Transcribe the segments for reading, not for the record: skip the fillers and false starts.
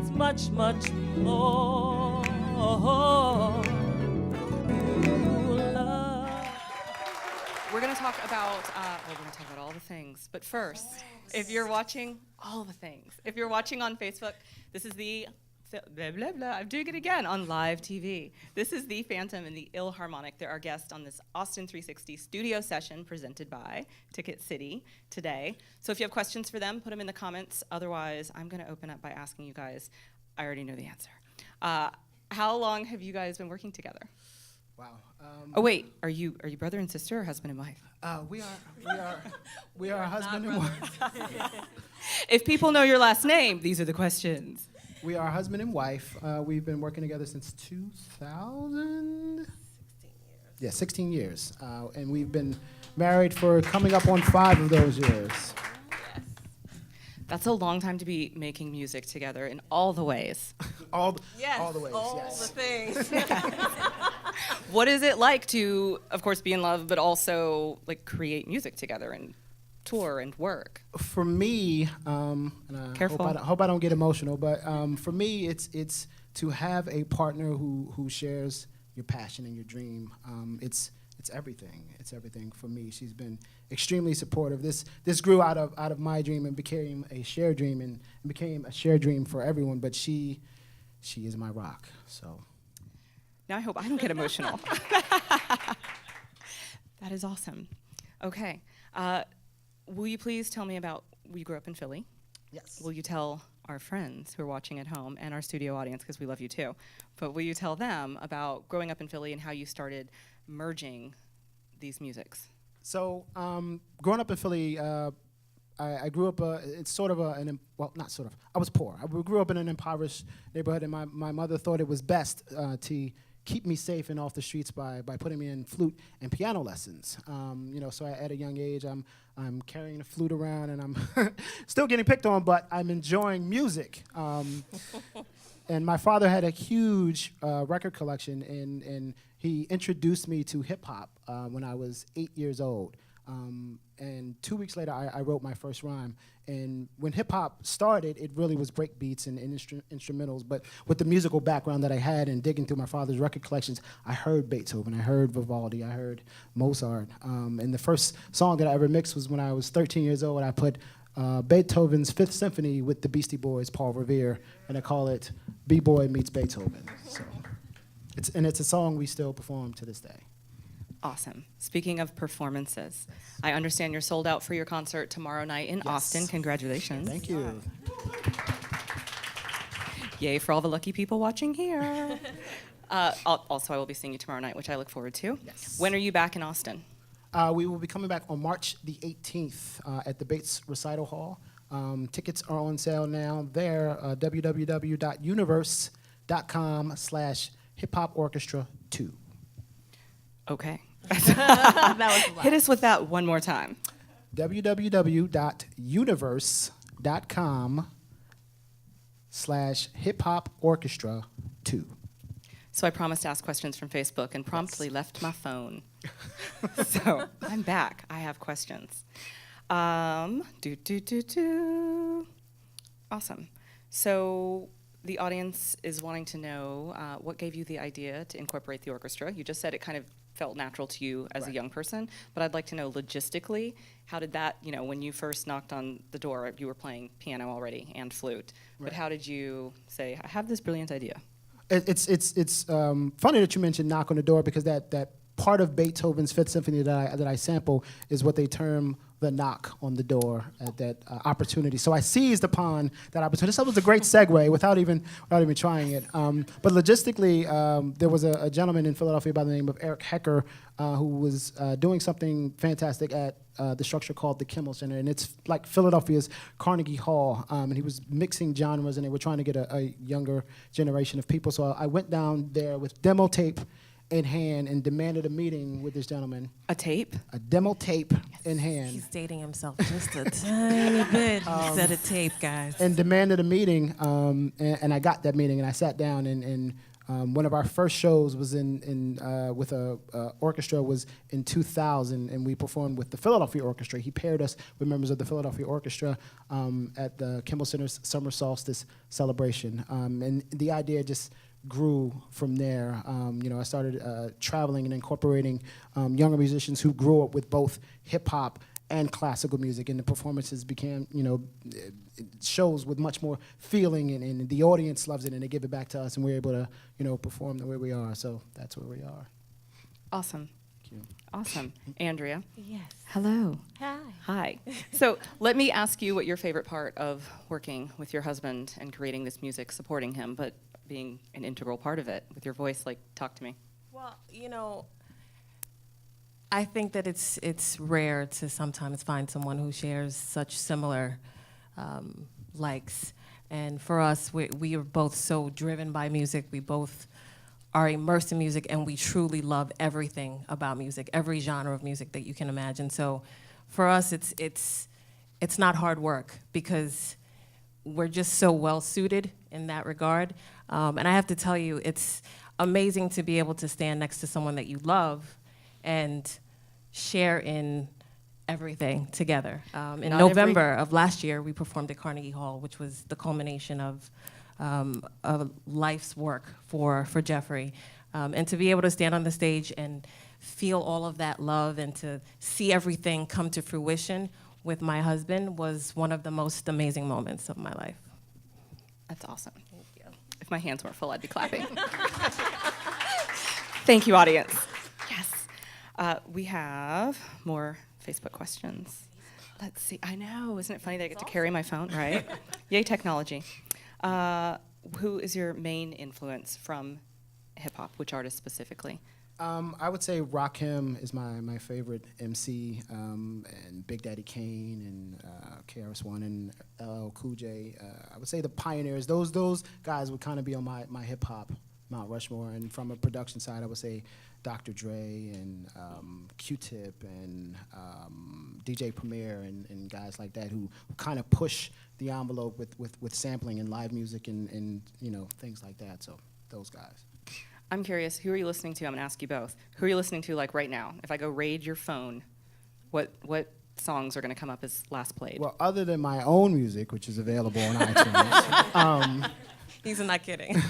it's much, much more. We're going to talk about, we're going to talk about all the things. But first, if you're watching, all the things. If you're watching on Facebook, this is the, blah, blah, blah, I'm doing it again, on live TV. This is the Phantom and the Illharmonic. They're our guests on this Austin360 studio session presented by Ticket City today. So if you have questions for them, put them in the comments. Otherwise, I'm going to open up by asking you guys, I already know the answer. How long have you guys been working together? Wow. Oh wait, are you brother and sister or husband and wife? We are husband and wife. If people know your last name, these are the questions. We are husband and wife. We've been working together since 2000. 16 years. Yeah, 16 years, and we've been married for coming up on 5 of those years. Yes. That's a long time to be making music together in all the ways. all the ways. All yes. the things. What is it like to, of course, be in love, but also like create music together and tour and work? For me, and I Careful. hope I don't get emotional, but for me, it's to have a partner who shares your passion and your dream. It's everything. It's everything for me. She's been extremely supportive. This grew out of my dream and became a shared dream and became a shared dream for everyone. But she is my rock. So. Now I hope I don't get emotional. That is awesome. Okay. Will you please tell me about, you grew up in Philly? Yes. Will you tell our friends who are watching at home and our studio audience, because we love you too, but will you tell them about growing up in Philly and how you started merging these musics? So growing up in Philly, I grew up, it's sort of well, not sort of, I was poor. I grew up in an impoverished neighborhood, and my mother thought it was best to keep me safe and off the streets by putting me in flute and piano lessons. So at a young age, I'm carrying the flute around, and I'm still getting picked on, but I'm enjoying music. And my father had a huge record collection, and he introduced me to hip-hop when I was 8 years old. And 2 weeks later, I wrote my first rhyme. And when hip-hop started, it really was break beats and instrumentals. But with the musical background that I had and digging through my father's record collections, I heard Beethoven, I heard Vivaldi, I heard Mozart. And the first song that I ever mixed was when I was 13 years old. I put Beethoven's Fifth Symphony with the Beastie Boys, Paul Revere, and I call it B-Boy Meets Beethoven. So it's a song we still perform to this day. Awesome. Speaking of performances, I understand you're sold out for your concert tomorrow night in Austin. Congratulations. Thank you. Yay for all the lucky people watching here. Also, I will be seeing you tomorrow night, which I look forward to. Yes. When are you back in Austin? We will be coming back on March the 18th at the Bates Recital Hall. Tickets are on sale now. There, www.universe.com/hiphoporchestra2. Okay. That was a lot. Hit us with that one more time. www.universe.com/hiphoporchestra2. So I promised to ask questions from Facebook and promptly left my phone. So I'm back. I have questions. Awesome. So the audience is wanting to know what gave you the idea to incorporate the orchestra. You just said it kind of felt natural to you as a young person, but I'd like to know logistically, how did that, when you first knocked on the door, you were playing piano already and flute, but how did you say, I have this brilliant idea? It's funny that you mentioned knock on the door, because that part of Beethoven's Fifth Symphony that I sample is what they term the knock on the door at that opportunity. So I seized upon that opportunity. So that was a great segue without even trying it. But logistically, there was a gentleman in Philadelphia by the name of Eric Hecker who was doing something fantastic at the structure called the Kimmel Center, and it's like Philadelphia's Carnegie Hall. And he was mixing genres, and they were trying to get a younger generation of people. So I went down there with demo tape in hand and demanded a meeting with this gentleman. A tape? A demo tape in hand. He's dating himself just a tiny bit. He said a tape, guys. And demanded a meeting, and I got that meeting, and I sat down, and One of our first shows was with a orchestra was in 2000, and we performed with the Philadelphia Orchestra. He paired us with members of the Philadelphia Orchestra at the Kimball Center's Summer Solstice celebration, and the idea just grew from there. I started traveling and incorporating younger musicians who grew up with both hip hop and classical music, and the performances became, shows with much more feeling, and the audience loves it, and they give it back to us, and we're able to, perform the way we are. So that's where we are. Awesome. Thank you. Awesome. Andrea. Yes. Hello. Hi. Hi. So let me ask you what your favorite part of working with your husband and creating this music, supporting him, but being an integral part of it with your voice. Talk to me. Well, I think that it's rare to sometimes find someone who shares such similar likes. And for us, we are both so driven by music. We both are immersed in music, and we truly love everything about music, every genre of music that you can imagine. So for us, it's not hard work because we're just so well suited in that regard. And I have to tell you, it's amazing to be able to stand next to someone that you love and share in everything together. In November of last year, we performed at Carnegie Hall, which was the culmination of life's work for Jeffrey. And to be able to stand on the stage and feel all of that love and to see everything come to fruition with my husband was one of the most amazing moments of my life. That's awesome. Thank you. If my hands weren't full, I'd be clapping. Thank you, audience. Yes. We have more Facebook questions. Let's see. I know. Isn't it funny that I get to carry my phone, right? Yay, technology. Who is your main influence from hip-hop? Which artist specifically? I would say Rakim is my favorite MC, and Big Daddy Kane and KRS-One and LL Cool J. I would say the pioneers. Those guys would kind of be on my hip-hop Mount Rushmore. And from a production side, I would say Dr. Dre and Q-Tip and DJ Premier and guys like that who kind of push the envelope with sampling and live music and things like that. So those guys. I'm curious, who are you listening to? I'm gonna ask you both. Who are you listening to right now? If I go raid your phone, what songs are gonna come up as last played? Well, other than my own music, which is available on iTunes. He's not kidding.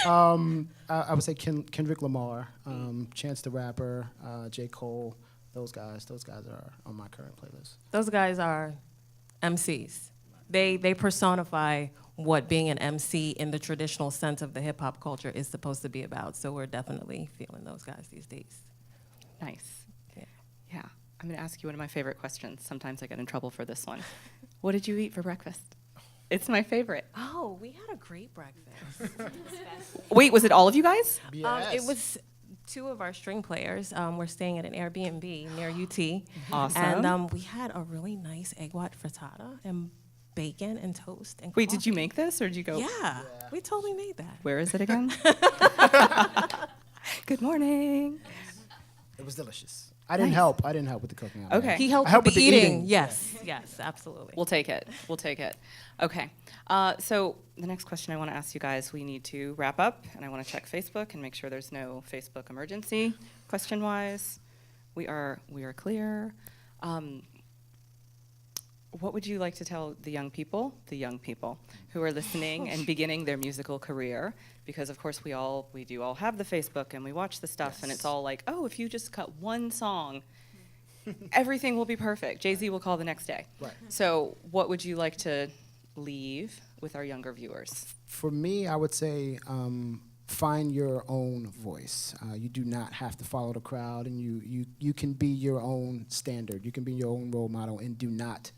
I would say Kendrick Lamar, Chance the Rapper, J. Cole, those guys are on my current playlist. Those guys are MCs. They personify what being an MC in the traditional sense of the hip-hop culture is supposed to be about. So we're definitely feeling those guys these days. Nice. Yeah. I'm going to ask you one of my favorite questions. Sometimes I get in trouble for this one. What did you eat for breakfast? It's my favorite. Oh, we had a great breakfast. Wait, was it all of you guys? Yes. It was two of our string players. We're staying at an Airbnb near UT. Awesome. And we had a really nice egg white frittata and bacon and toast and Wait, did you coffee. make this or did you go? Yeah, we totally made that. Where is it again? Good morning. It was delicious. I didn't help with the cooking. Okay. He helped I helped with the with the eating. eating. Yes, yes, absolutely. We'll take it. Okay. So the next question I want to ask you guys, we need to wrap up, and I want to check Facebook and make sure there's no Facebook emergency, question-wise. We are clear. What would you like to tell the young people who are listening and beginning their musical career? Because of course we do all have the Facebook and we watch the stuff, and it's all like, oh, if you just cut one song, everything will be perfect. Jay-Z will call the next day. Right. So what would you like to leave with our younger viewers? For me, I would say find your own voice. You do not have to follow the crowd, and you can be your own standard. You can be your own role model, and do not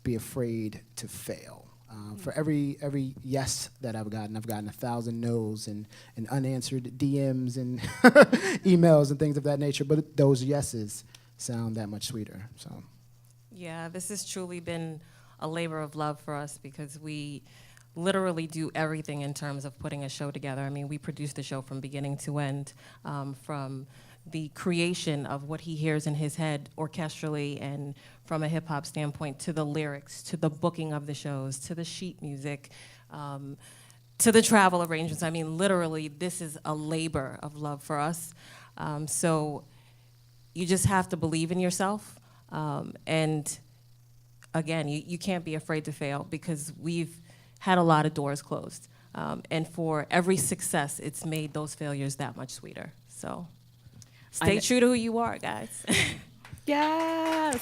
be afraid to fail. For every yes that I've gotten 1,000 no's and unanswered DMs and emails and things of that nature, but those yeses sound that much sweeter. So, Yeah, this has truly been a labor of love for us because we literally do everything in terms of putting a show together. I mean, we produce the show from beginning to end, from the creation of what he hears in his head orchestrally and from a hip-hop standpoint, to the lyrics, to the booking of the shows, to the sheet music, to the travel arrangements. I mean, literally, this is a labor of love for us. So you just have to believe in yourself. And again, you can't be afraid to fail because we've had a lot of doors closed. And for every success, it's made those failures that much sweeter. So stay true to who you are, guys. Yes.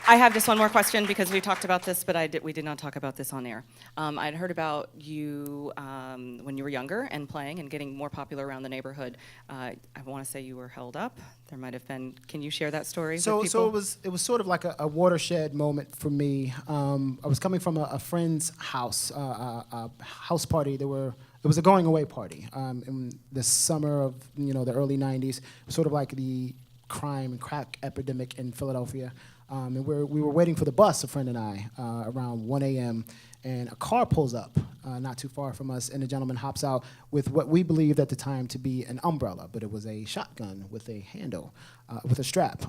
I have just one more question because we talked about this, but we did not talk about this on air. I'd heard about you when you were younger and playing and getting more popular around the neighborhood. I want to say you were held up. There might have been. Can you share that story with people? So it was sort of like a watershed moment for me. I was coming from a friend's house, a house party. It was a going away party in the summer of the early '90s. Sort of like the crime and crack epidemic in Philadelphia. And we were waiting for the bus, a friend and I, around 1 a.m., and a car pulls up not too far from us, and the gentleman hops out with what we believed at the time to be an umbrella, but it was a shotgun with a handle, with a strap.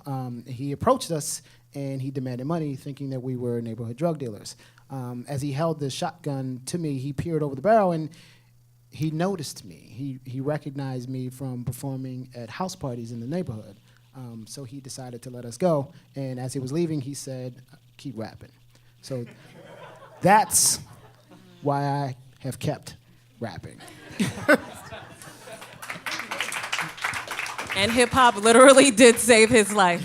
He approached us, and he demanded money, thinking that we were neighborhood drug dealers. As he held the shotgun to me, he peered over the barrel, and he noticed me. He recognized me from performing at house parties in the neighborhood. So he decided to let us go, and as he was leaving, he said, "Keep rapping." So that's why I have kept rapping. And hip hop literally did save his life.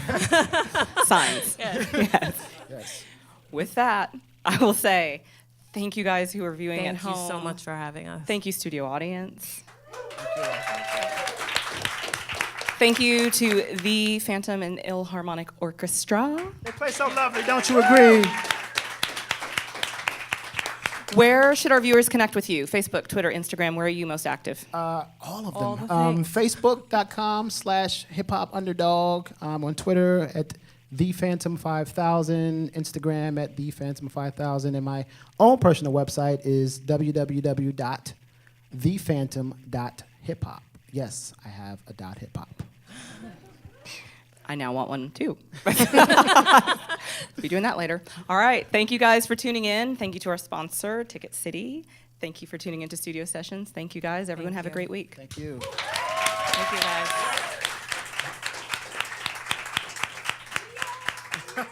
Signs. Yes. Yes. With that, I will say thank you guys who are viewing at home. Thank you so much for having us. Thank you, studio audience. Thank you to the Phantom and Illharmonic Orchestra. They play so lovely, don't you agree? Where should our viewers connect with you? Facebook, Twitter, Instagram, where are you most active? All of All them. the things. Facebook.com/hiphopunderdog. On Twitter at ThePhantom5000. Instagram at ThePhantom5000. And my own personal website is www.thephantom.hiphop. Yes, I have a .hiphop. I now want one too. Be doing that later. All right. Thank you guys for tuning in. Thank you to our sponsor, Ticket City. Thank you for tuning into Studio Sessions. Thank you guys. Everyone have a great week. Thank you. Thank you guys.